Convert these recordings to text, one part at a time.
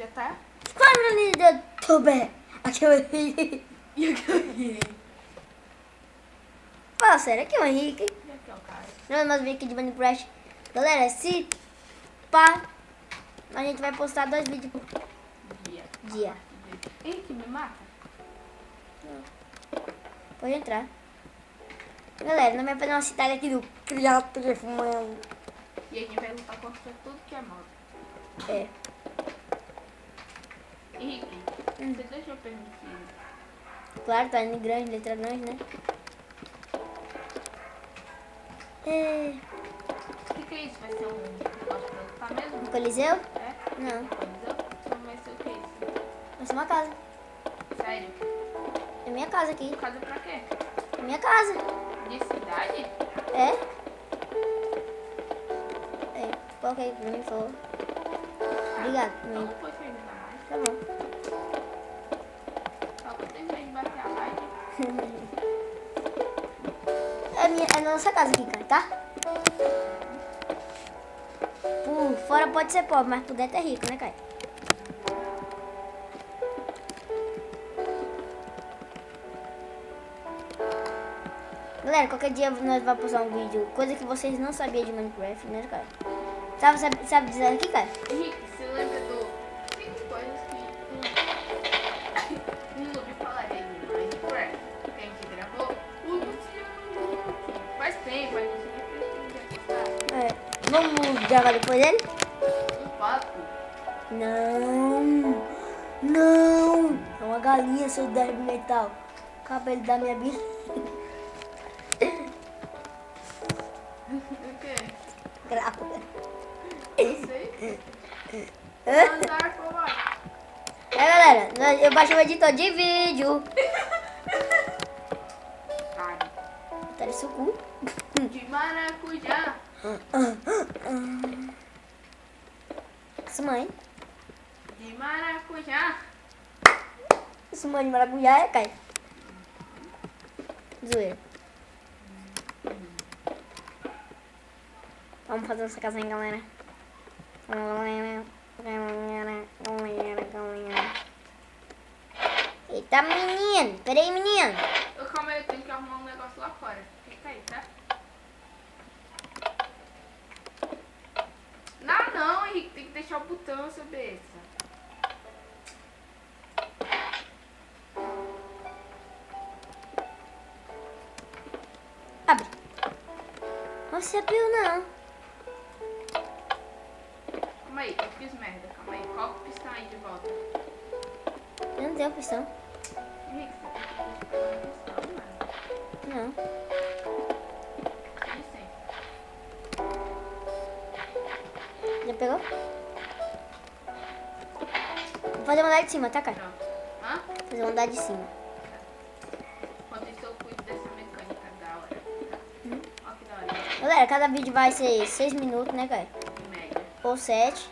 Já tá? Inscreve no YouTube. Aqui é o Henrique. E aqui é o Henrique. Fala sério, aqui é o Henrique. E aqui é o Caio. Nós vamos vir aqui de Minecraft. Galera, se pá, a gente vai postar 2 vídeos por dia. Henrique, me mata? Pode entrar. Galera, nós vamos fazer uma cidade aqui do Criatura Fumando. E a gente vai lutar contra tudo que é mob. É. Henrique, você deixa eu permitir? Claro, tá indo grande, letra grande, né? É. O que é isso? Vai ser um negócio pra lutar mesmo? Um coliseu? É? Não, Colisão? Então vai ser o que é isso? vai ser uma casa. Sério? É minha casa aqui. Casa pra quê? É minha casa. De cidade? É? É, coloca aí pra mim, por favor. Obrigado, Então amigo. não pode perguntar mais. Tá bom. Só pra terminar de bater a live. É nossa casa aqui, cara, tá? Por fora pode ser pobre, mas por dentro é rico, né, Caio? Galera, qualquer dia nós vamos postar um vídeo, coisa que vocês não sabiam de Minecraft, né, Caio? Sabe dizer aqui, Caio? Henrique, você lembra do 5 coisas que um noob falaria de Minecraft? Que a gente gravou? O Luciano. Faz tempo, a gente nem postar. É, vamos gravar depois dele? Um papo. Não, não. É uma galinha, seu débil mental. Cabelo da minha vida. O quê? Grávida. Não sei. Andar com a Galera, eu baixei o editor de vídeo. Cara. Tá de suco. De maracujá. Isso, mãe. De maracujá. Isso, mãe de maracujá é, Caio? Zoeira. Vamos fazer essa casinha, galera. Eita, menino. Peraí, menino. Calma aí, eu tenho que arrumar um negócio lá fora. Fica aí, tá? Não, Henrique, tem que deixar o botão, seu besta. Abre. Não se abriu, não. Calma aí, eu fiz merda. Calma aí, coloca o pistão aí de volta. Eu não tenho opção. Henrique, você tem que deixar o pistão, mano. Não. Com licença. Já pegou? Vou fazer uma andar de cima, tá, cara? Pronto. Hã? Vou fazer uma andar de cima. Enquanto isso eu cuido dessa mecânica da hora. Tá? Ó que da hora. Galera, cada vídeo vai ser 6 minutos, né, cara? Em média. Ou 7.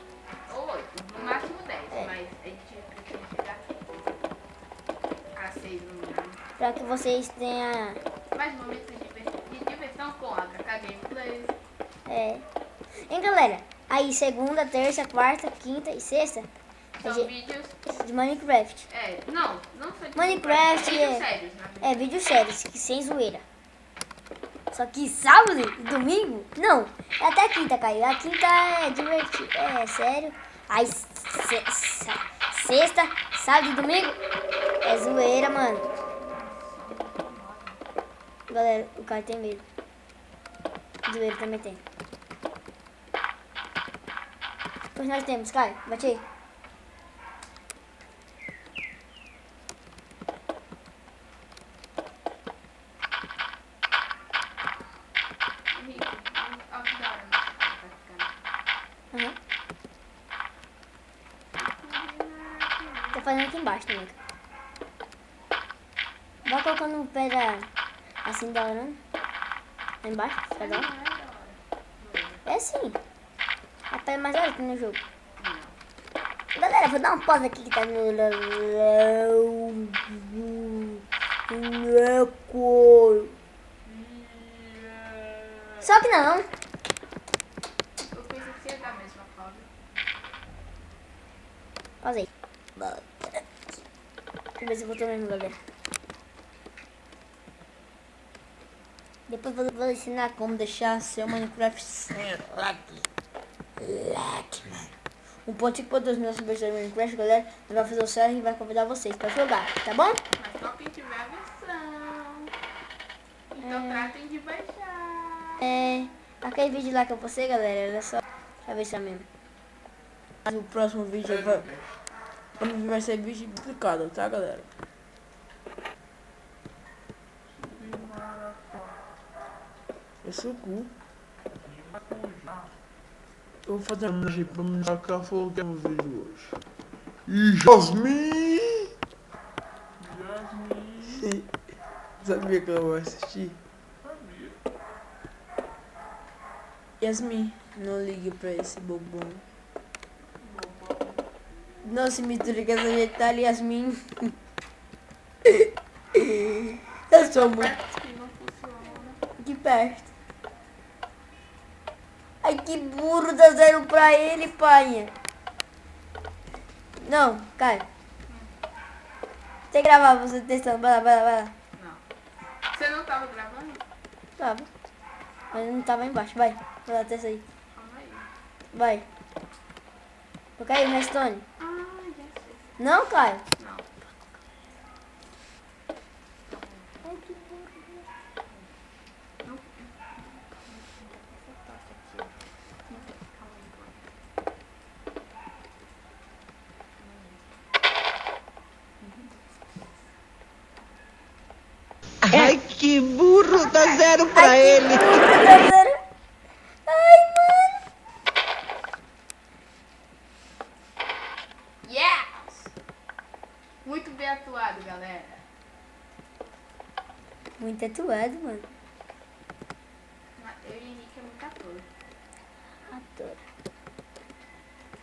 Ou 8. No máximo 10. É. Mas a gente precisa chegar a 6 no mínimo. Pra que vocês tenham... Mais momentos de diversão com a HK Gameplays. É. Hein, galera? Aí, segunda, terça, quarta, quinta e sexta São de vídeos. Minecraft. Não só de Minecraft vídeos é- sérios, na verdade. É, vídeo sérios, que sem zoeira. Só que sábado e domingo, não. É até quinta, Caio. A quinta é divertido, é sério. Aí, sexta, sábado e domingo é zoeira, mano. Galera, o Caio tem medo. Zoeira também tem. Pois nós temos, Caio. Bate aí. Henrique, ó que da hora vai ficando. Aham. Tô fazendo aqui embaixo também. Vai colocando pedra assim da hora, né? Lá embaixo, fica da hora. Não é da hora. É sim. A pedra mais da hora que tem no jogo. Não. Galera, vou dar uma pausa aqui que tá no... Só que não. Eu pensei que você ia dar mesmo a pausa. Pausa aí. Deixa eu ver se voltou mesmo, galera. Depois eu vou ensinar como deixar seu Minecraft sem lag. Um pontinho para os meus versões de Minecraft, galera. Ele vai fazer o server e vai convidar vocês para jogar, tá bom? Mas só quem tiver a versão. Então tratem de baixar. Aquele vídeo lá que eu postei, galera, era só pra ver se é mesmo. Mas o próximo vídeo vai ser vídeo explicado, tá, galera? Eu sou o cu. Eu vou fazer uma homenagem pra me sacar fogo que é o vídeo hoje. E Jasmine! Sabia que eu vou assistir? Yasmin, não ligue pra esse bobão. Não se misture com essa gentalha, Yasmin. Eu sou muito... Que não funciona. De perto. Ai, que burro, dá zero pra ele, pai. Não, Caio. Você gravar você testando, vai lá. Não. Você não tava gravando? Tava. Mas não tava embaixo, vai lá, testa aí. Calma aí. Vai. Ô, Caio, Restone. Ah, já sei. Não, Caio. Não. Ai, que burro. Não. Ai, que burro, dá zero pra Ai, que ele. burro, dá zero. Ai, mano. Yes! Muito bem atuado, galera. Muito atuado, mano. Eu e Henrique é muito ator. Ator.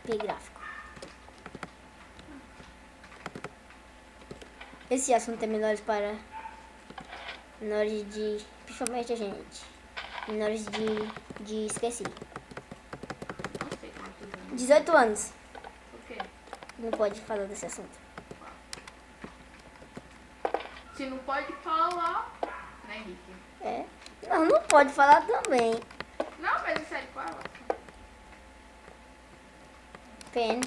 P gráfico. Esse assunto é menores para menores de... Principalmente a gente. Menores de esqueci. Não sei como é que usa. 18 anos. O quê? Não pode falar desse assunto. Se não pode falar, né, Henrique? É? Não pode falar também. Não, mas isso é de qual? Pen.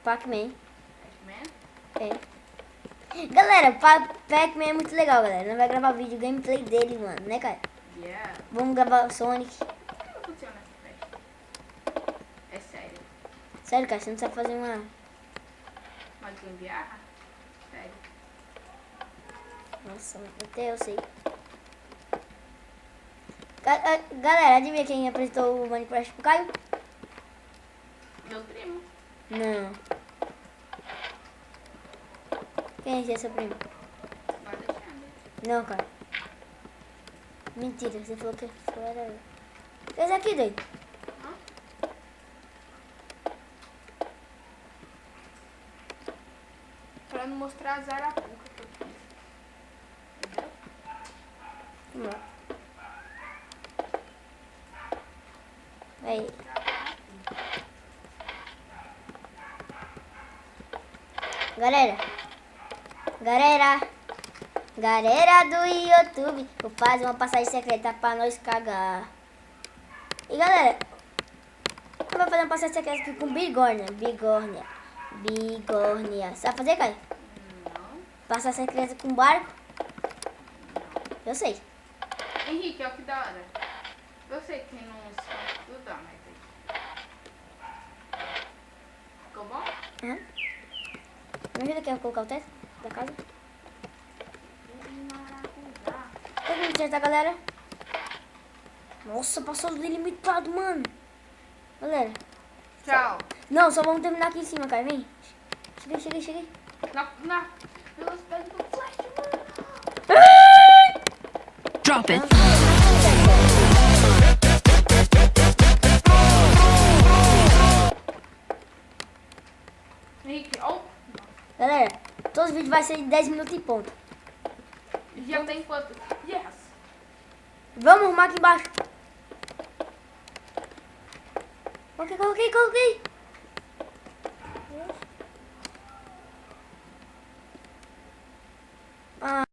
Pac-Man. Pac-Man? É. Galera, Pac-Man é muito legal, galera. Nós vai gravar vídeo gameplay dele, mano. Né, cara? Yeah. Vamos gravar Sonic. Como funciona essa festa? É sério. Sério, cara, você não sabe fazer uma... Uma gambiarra? Sério. Nossa, até eu sei. Galera, adivinha quem apresentou o Minecraft pro Caio? Meu primo. Não. Quem é seu primo? Vai deixando. Não, cara. Mentira, você falou que era eu. Fez aqui, doido. Hã? Pra não mostrar a zarapuca que eu fiz. Entendeu? Vamos lá. Aí. Galera do YouTube, vou fazer uma passagem secreta pra nós cagar. E galera, eu vou fazer uma passagem secreta aqui com bigorna. Sabe fazer, Caio? Não. Passagem secreta com barco? Eu sei. Henrique, olha que da hora. Eu sei que não sabe estudar, mas... Ficou bom? Uhum. Me ajuda aqui a colocar o teto da casa. Todo mundo já tá, galera? Nossa, passou delimitado, mano. Galera. Tchau. Não, só vamos terminar aqui em cima, cara. Vem. Cheguei. Na velocidade do flash, mano. Drop it. Henrique, ó. Galera, todos os vídeos vai ser de 10 minutos e ponto. Já tem quanto? Yes. Vamos arrumar aqui embaixo. Coloquei. Ah.